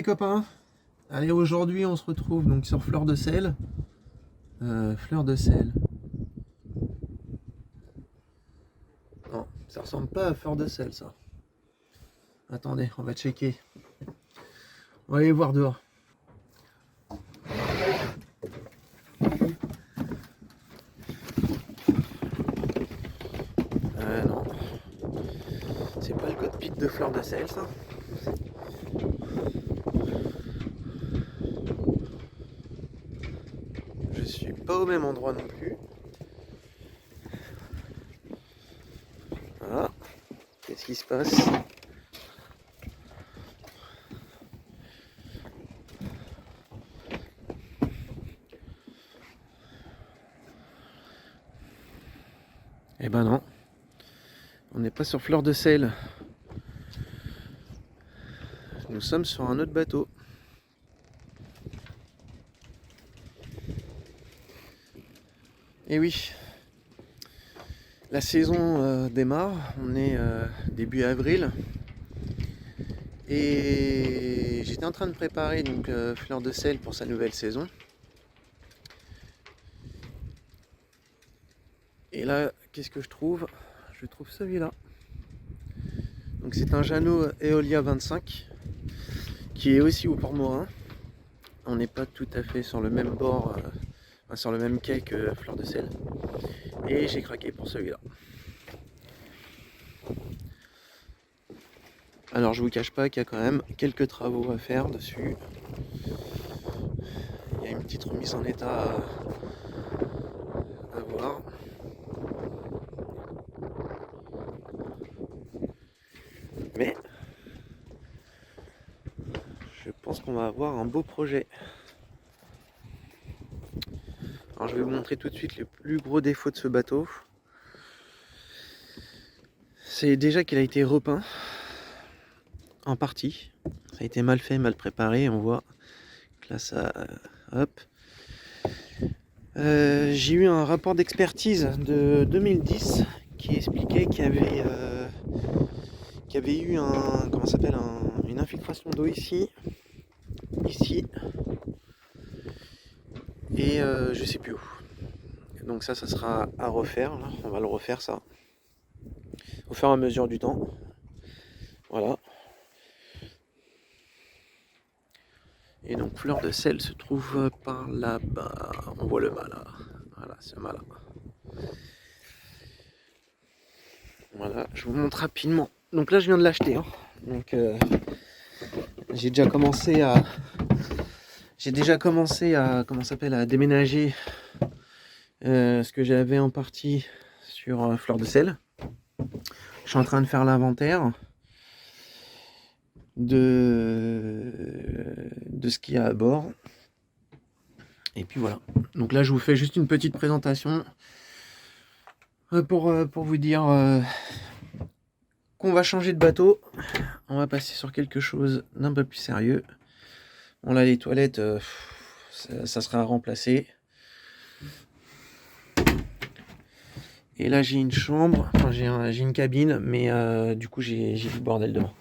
copains. Allez, aujourd'hui on se retrouve donc sur Fleur de Sel. Fleur de Sel. Non, ça ressemble pas à Fleur de Sel ça. Attendez, on va checker. On va aller voir dehors. Non. C'est pas le cockpit de Fleur de Sel ça. Je suis pas au même endroit non plus. Voilà. Qu'est-ce qui se passe? Eh ben non. On n'est pas sur Fleur de Sel. Nous sommes sur un autre bateau. Et oui, la saison démarre, on est début avril et j'étais en train de préparer donc Fleur de Sel pour sa nouvelle saison. Et là, qu'est-ce que je trouve? Je trouve celui-là. Donc c'est un Jeanneau Eolia 25 qui est aussi au port Morin. On n'est pas tout à fait sur le même bord, sur le même quai que Fleur de Sel. Et j'ai craqué pour celui-là. Alors je vous cache pas qu'il y a quand même quelques travaux à faire dessus. Il y a une petite remise en état à voir. Mais je pense qu'on va avoir un beau projet. Alors je vais vous montrer tout de suite le plus gros défaut de ce bateau. C'est déjà qu'il a été repeint en partie. Ça a été mal fait, mal préparé. On voit que là ça... hop. J'ai eu un rapport d'expertise de 2010 qui expliquait qu'il y avait eu une infiltration d'eau ici, et je sais plus où. Donc ça sera à refaire. Là. On va le refaire ça au fur et à mesure du temps. Voilà. Et donc Fleur de Sel se trouve par là-bas. On voit le mât là. Voilà, ce mât là. Voilà, je vous montre rapidement. Donc là je viens de l'acheter. Hein. Donc j'ai déjà commencé à à déménager ce que j'avais en partie sur Fleur de Sel. Je suis en train de faire l'inventaire de ce qu'il y a à bord. Et puis voilà. Donc là je vous fais juste une petite présentation pour vous dire qu'on va changer de bateau. On va passer sur quelque chose d'un peu plus sérieux. Bon là les toilettes ça sera à remplacer. Et là j'ai une chambre, enfin j'ai une cabine, mais du coup j'ai du bordel devant.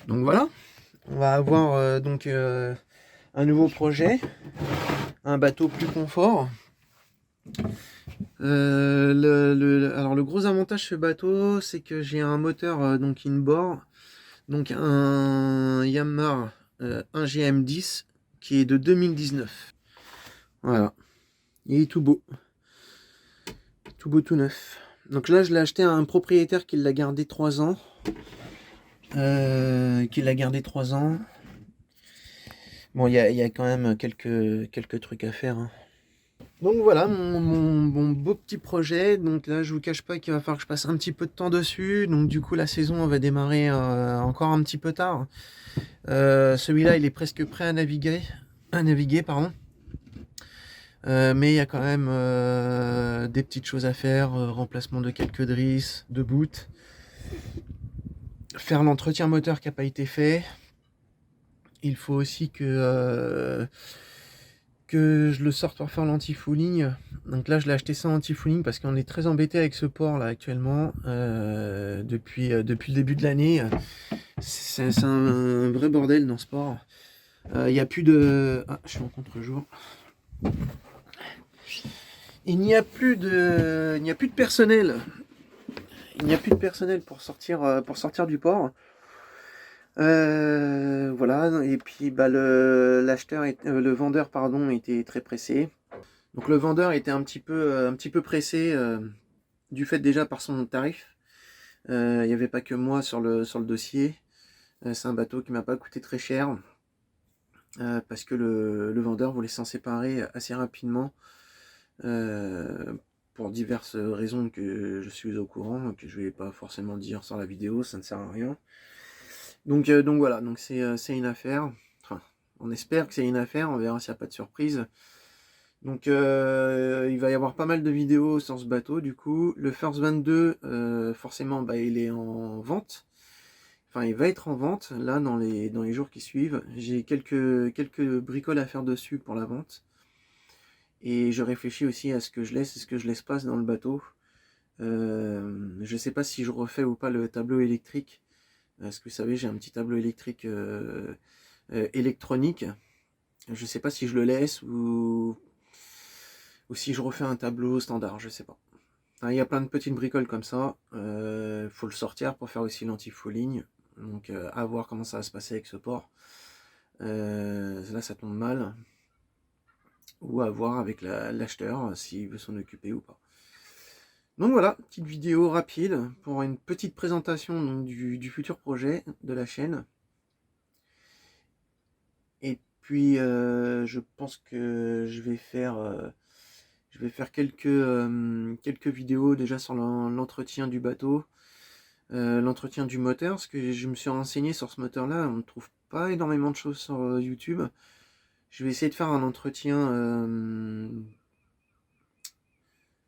Donc voilà, on va avoir un nouveau projet, un bateau plus confort. Alors le gros avantage de ce bateau, c'est que j'ai un moteur donc inboard, donc un Yamaha 1GM10 qui est de 2019. Voilà, il est tout beau, tout neuf. Donc là je l'ai acheté à un propriétaire qui l'a gardé 3 ans. Bon, il y a quand même quelques trucs à faire. Hein. Donc voilà mon beau petit projet. Donc là, je vous cache pas qu'il va falloir que je passe un petit peu de temps dessus. Donc du coup, la saison va démarrer encore un petit peu tard. Celui-là, il est presque prêt à naviguer, pardon. Mais il y a quand même des petites choses à faire. Remplacement de quelques drisses, de bout. Faire l'entretien moteur qui n'a pas été fait. Il faut aussi que que je le sorte pour faire l'anti-fouling. Donc là je l'ai acheté sans anti-fouling parce qu'on est très embêté avec ce port là actuellement depuis le début de l'année. C'est un vrai bordel dans ce port. Il n'y a plus de... Ah, je suis en contre-jour. Il n'y a plus de personnel. Il n'y a plus de personnel pour sortir du port. Voilà, et puis bah, le vendeur pardon, était très pressé. Donc le vendeur était un petit peu pressé du fait déjà par son tarif. Il n'y avait pas que moi sur le dossier. C'est un bateau qui m'a pas coûté très cher parce que le vendeur voulait s'en séparer assez rapidement pour diverses raisons que je suis au courant, que je vais pas forcément dire sur la vidéo, ça ne sert à rien. Donc voilà, donc c'est une affaire. Enfin, on espère que c'est une affaire, on verra s'il n'y a pas de surprise. Donc il va y avoir pas mal de vidéos sur ce bateau du coup. Le First 22, forcément, bah, il est en vente. Enfin, il va être en vente, là, dans les jours qui suivent. J'ai quelques bricoles à faire dessus pour la vente. Et je réfléchis aussi à ce que je laisse et ce que je laisse pas dans le bateau. Je sais pas si je refais ou pas le tableau électrique. Parce que vous savez, j'ai un petit tableau électrique électronique. Je sais pas si je le laisse ou si je refais un tableau standard, je sais pas. Il y a plein de petites bricoles comme ça. Faut le sortir pour faire aussi l'anti-fouling. Donc à voir comment ça va se passer avec ce port. Là ça tombe mal. Ou à voir avec l'acheteur s'il veut s'en occuper ou pas. Donc voilà, petite vidéo rapide pour une petite présentation donc, du futur projet de la chaîne. Et puis je pense que je vais faire quelques vidéos déjà sur l'entretien du bateau, l'entretien du moteur, parce que je me suis renseigné sur ce moteur là, on ne trouve pas énormément de choses sur YouTube. Je vais essayer de faire un entretien,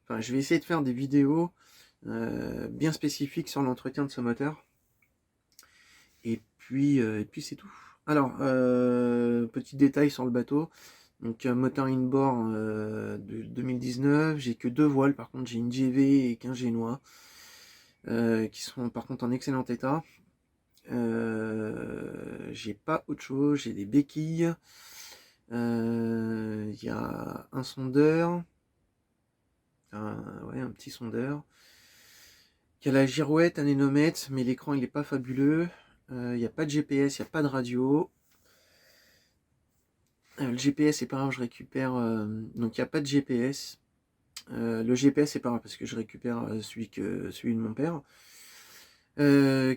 enfin je vais essayer de faire des vidéos bien spécifiques sur l'entretien de ce moteur. Et puis c'est tout. Alors, petit détail sur le bateau. Donc moteur inboard de 2019, j'ai que 2 voiles, par contre j'ai une GV et qu'un génois, qui sont par contre en excellent état. J'ai pas autre chose, j'ai des béquilles, il y a un sondeur, un petit sondeur, il y a la girouette, un anémomètre, mais l'écran il est pas fabuleux, il n'y a pas de GPS, il n'y a pas de radio. Le GPS c'est pas grave, je récupère, donc il n'y a pas de GPS. Le GPS c'est pas grave parce que je récupère celui de mon père. Ce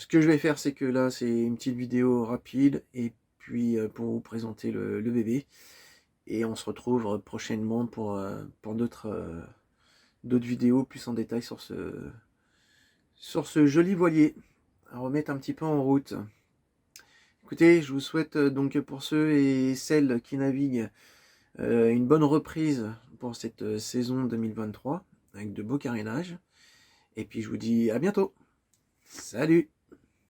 que je vais faire c'est que là c'est une petite vidéo rapide et puis pour vous présenter le bébé, et on se retrouve prochainement pour d'autres vidéos plus en détail sur ce joli voilier à remettre un petit peu en route. Écoutez, je vous souhaite donc pour ceux et celles qui naviguent une bonne reprise pour cette saison 2023 avec de beaux carénages. Et puis je vous dis à bientôt. Salut!